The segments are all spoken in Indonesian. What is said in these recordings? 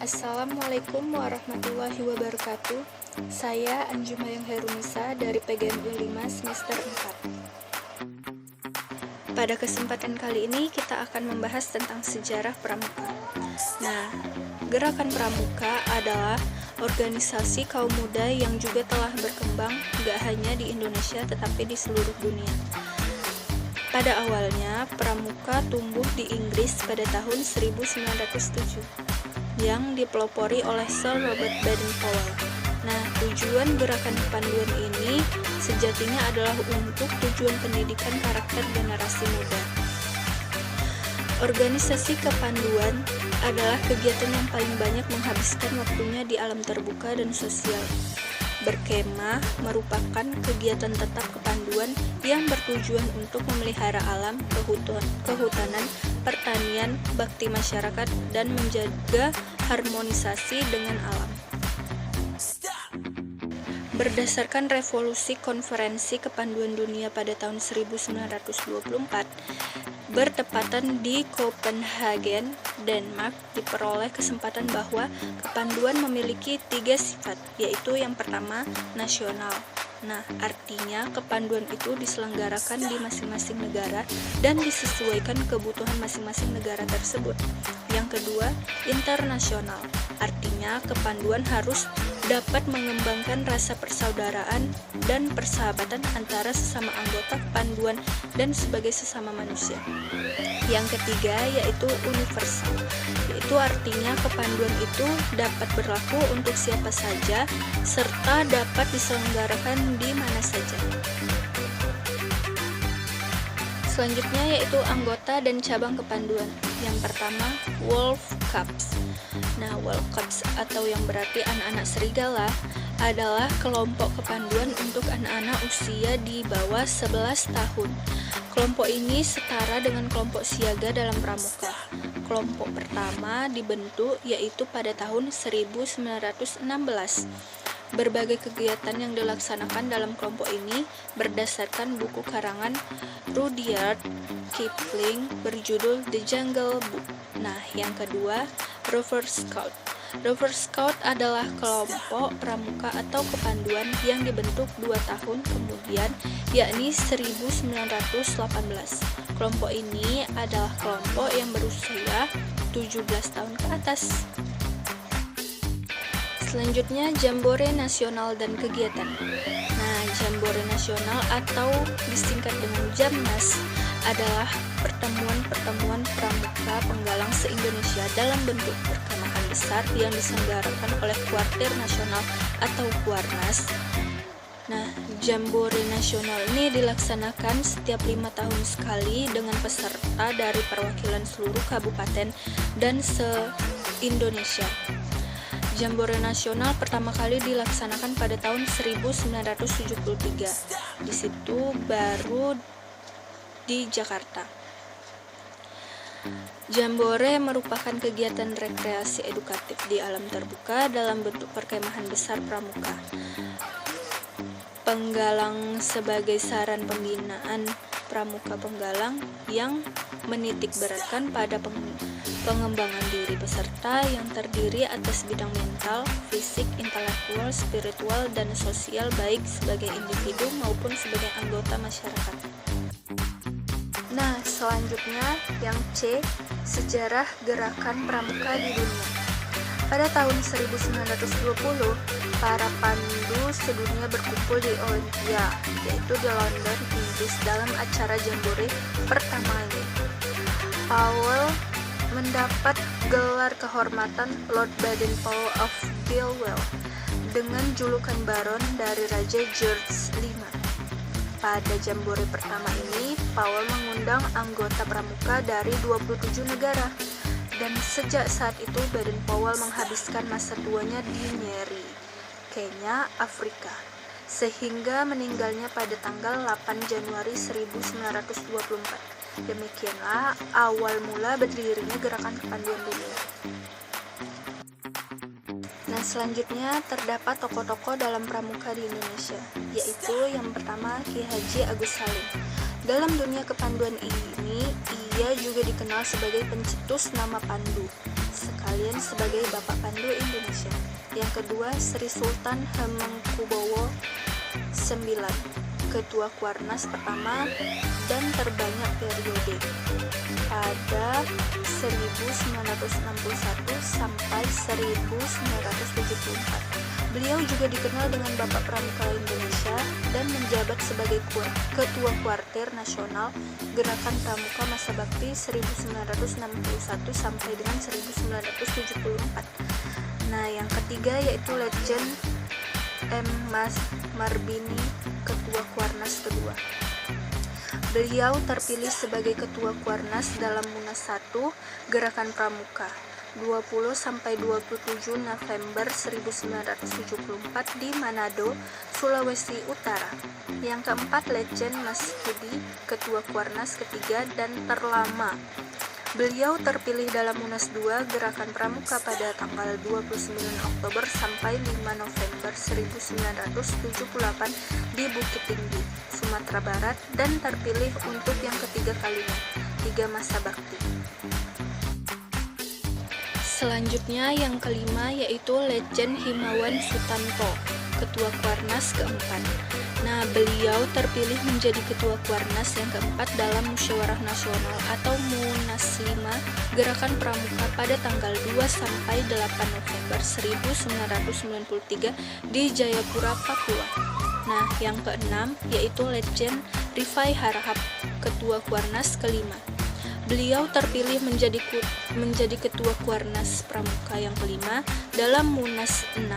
Assalamualaikum warahmatullahi wabarakatuh. Saya Anjumayang Herunisa dari PGMU 5 semester 4. Pada kesempatan kali ini kita akan membahas tentang sejarah Pramuka. Nah, Gerakan Pramuka adalah organisasi kaum muda yang juga telah berkembang gak hanya di Indonesia tetapi di seluruh dunia. Pada awalnya, Pramuka tumbuh di Inggris pada tahun 1907 yang dipelopori oleh Sir Robert Baden-Powell. Nah, tujuan gerakan kepanduan ini sejatinya adalah untuk tujuan pendidikan karakter generasi muda. Organisasi kepanduan adalah kegiatan yang paling banyak menghabiskan waktunya di alam terbuka dan sosial. Berkemah merupakan kegiatan tetap kepanduan yang bertujuan untuk memelihara alam, kehutanan, pertanian, bakti masyarakat, dan menjaga harmonisasi dengan alam. Berdasarkan revolusi konferensi kepanduan dunia pada tahun 1924, bertepatan di Copenhagen, Denmark, diperoleh kesempatan bahwa kepanduan memiliki 3 sifat, yaitu yang pertama, nasional. Nah, artinya kepanduan itu diselenggarakan di masing-masing negara dan disesuaikan kebutuhan masing-masing negara tersebut. Yang kedua, internasional. Artinya kepanduan harus dapat mengembangkan rasa persaudaraan dan persahabatan antara sesama anggota kepanduan dan sebagai sesama manusia. Yang ketiga yaitu universal, yaitu artinya kepanduan itu dapat berlaku untuk siapa saja serta dapat diselenggarakan di mana saja. Selanjutnya yaitu anggota dan cabang kepanduan. Yang pertama, Wolf Cubs. Nah, Wolf Cubs atau yang berarti anak-anak serigala adalah kelompok kepanduan untuk anak-anak usia di bawah 11 tahun. Kelompok ini setara dengan kelompok siaga dalam pramuka. Kelompok pertama dibentuk yaitu pada tahun 1916. Berbagai kegiatan yang dilaksanakan dalam kelompok ini berdasarkan buku karangan Rudyard Kipling berjudul The Jungle Book. Nah, yang kedua, Rover Scout. Rover Scout adalah kelompok pramuka atau kepanduan yang dibentuk 2 tahun kemudian, yakni 1918. Kelompok ini adalah kelompok yang berusia 17 tahun ke atas. Selanjutnya, Jambore Nasional dan Kegiatan. Nah, Jambore Nasional atau disingkat dengan Jamnas adalah pertemuan-pertemuan pramuka penggalang se-Indonesia dalam bentuk perkemahan besar yang diselenggarakan oleh Kuartir Nasional atau Kuarnas. Nah, Jambore Nasional ini dilaksanakan setiap 5 tahun sekali dengan peserta dari perwakilan seluruh kabupaten dan se-Indonesia. Jambore Nasional pertama kali dilaksanakan pada tahun 1973. Di situ baru di Jakarta. Jambore merupakan kegiatan rekreasi edukatif di alam terbuka dalam bentuk perkemahan besar pramuka. Penggalang sebagai saran pembinaan pramuka penggalang yang menitik beratkan pada pengembangan diri peserta yang terdiri atas bidang mental, fisik, intelektual, spiritual, dan sosial baik sebagai individu maupun sebagai anggota masyarakat. Nah, selanjutnya yang C, sejarah gerakan pramuka di dunia. Pada tahun 1920, para pandu sedunia berkumpul di Olympia, yaitu di London, Inggris dalam acara Jambore pertamanya. Powell mendapat gelar kehormatan Lord Baden-Powell of Gilwell dengan julukan Baron dari Raja George V. Pada Jambore pertama ini, Powell mengundang anggota pramuka dari 27 negara. Dan sejak saat itu Baden-Powell menghabiskan masa tuanya di Nyeri, Kenya, Afrika, sehingga meninggalnya pada tanggal 8 Januari 1924. Demikianlah awal mula berdirinya gerakan kepanduan dunia. Nah, selanjutnya terdapat tokoh-tokoh dalam pramuka di Indonesia, yaitu yang pertama Ki Haji Agus Salim. Dalam dunia kepanduan ini, ia juga dikenal sebagai pencetus nama pandu. Sekalian Presiden sebagai Bapak Pandu Indonesia. Yang kedua, Sri Sultan Hamengkubuwono IX, Ketua Kuarnas pertama dan terbanyak periode pada 1961 sampai 1974. Beliau juga dikenal dengan Bapak Pramuka Indonesia dan menjabat sebagai Ketua Kuartir Nasional Gerakan Pramuka Masa Bakti 1961 sampai dengan 1974. Nah, yang ketiga yaitu Legend M. Marbini, Ketua Kuarnas kedua. Beliau terpilih sebagai Ketua Kuarnas dalam Munas 1 Gerakan Pramuka 20-27 November 1974 di Manado, Sulawesi Utara. Yang keempat, Legend Mas Hudi, Ketua Kuarnas ketiga dan terlama. Beliau terpilih dalam Munas 2 Gerakan Pramuka pada tanggal 29 Oktober sampai 5 November 1978 di Bukit Tinggi, Sumatera Barat, dan terpilih untuk yang ketiga kalinya, 3 masa bakti. Selanjutnya yang kelima yaitu Legend Himawan Sutanto, Ketua Kuarnas keempat. Nah, beliau terpilih menjadi Ketua Kuarnas yang keempat dalam Musyawarah Nasional atau Munas 5 Gerakan Pramuka pada tanggal 2 sampai 8 November 1993 di Jayapura, Papua. Nah, yang keenam yaitu Legend Rifai Harahap, Ketua Kuarnas kelima. Beliau terpilih menjadi Ketua Kuarnas Pramuka yang kelima dalam Munas 6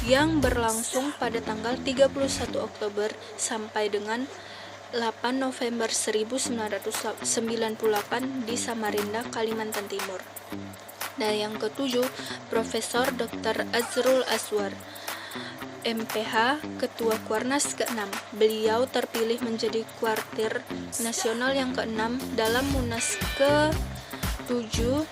yang berlangsung pada tanggal 31 Oktober sampai dengan 8 November 1998 di Samarinda, Kalimantan Timur. Dan yang ketujuh, Profesor Dr. Azrul Aswar, MPH, Ketua Kuarnas ke-6. Beliau terpilih menjadi Kuartir Nasional yang ke-6 dalam Munas ke-7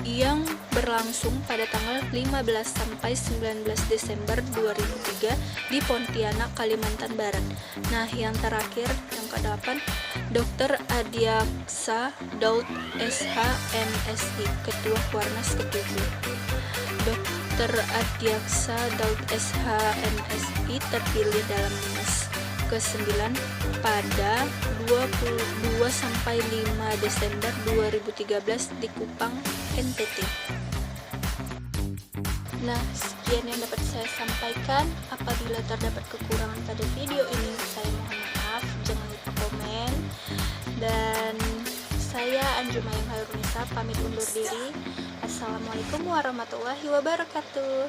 yang berlangsung pada tanggal 15 sampai 19 Desember 2003 di Pontianak, Kalimantan Barat. Nah, yang terakhir, yang ke-8, Dr. Adiaksa Daud SH MSI, Ketua Kuarnas ke-7. Dr. Adiaksa Daud SH MSI terpilih dalam Munas ke-9 pada 22 sampai 5 Desember 2013 di Kupang, NTT. Nah, sekian yang dapat saya sampaikan. Apabila terdapat kekurangan pada video ini, saya mohon maaf. Jangan lupa komen. Dan saya Anjumayang Hairunisa pamit undur diri. Assalamualaikum warahmatullahi wabarakatuh.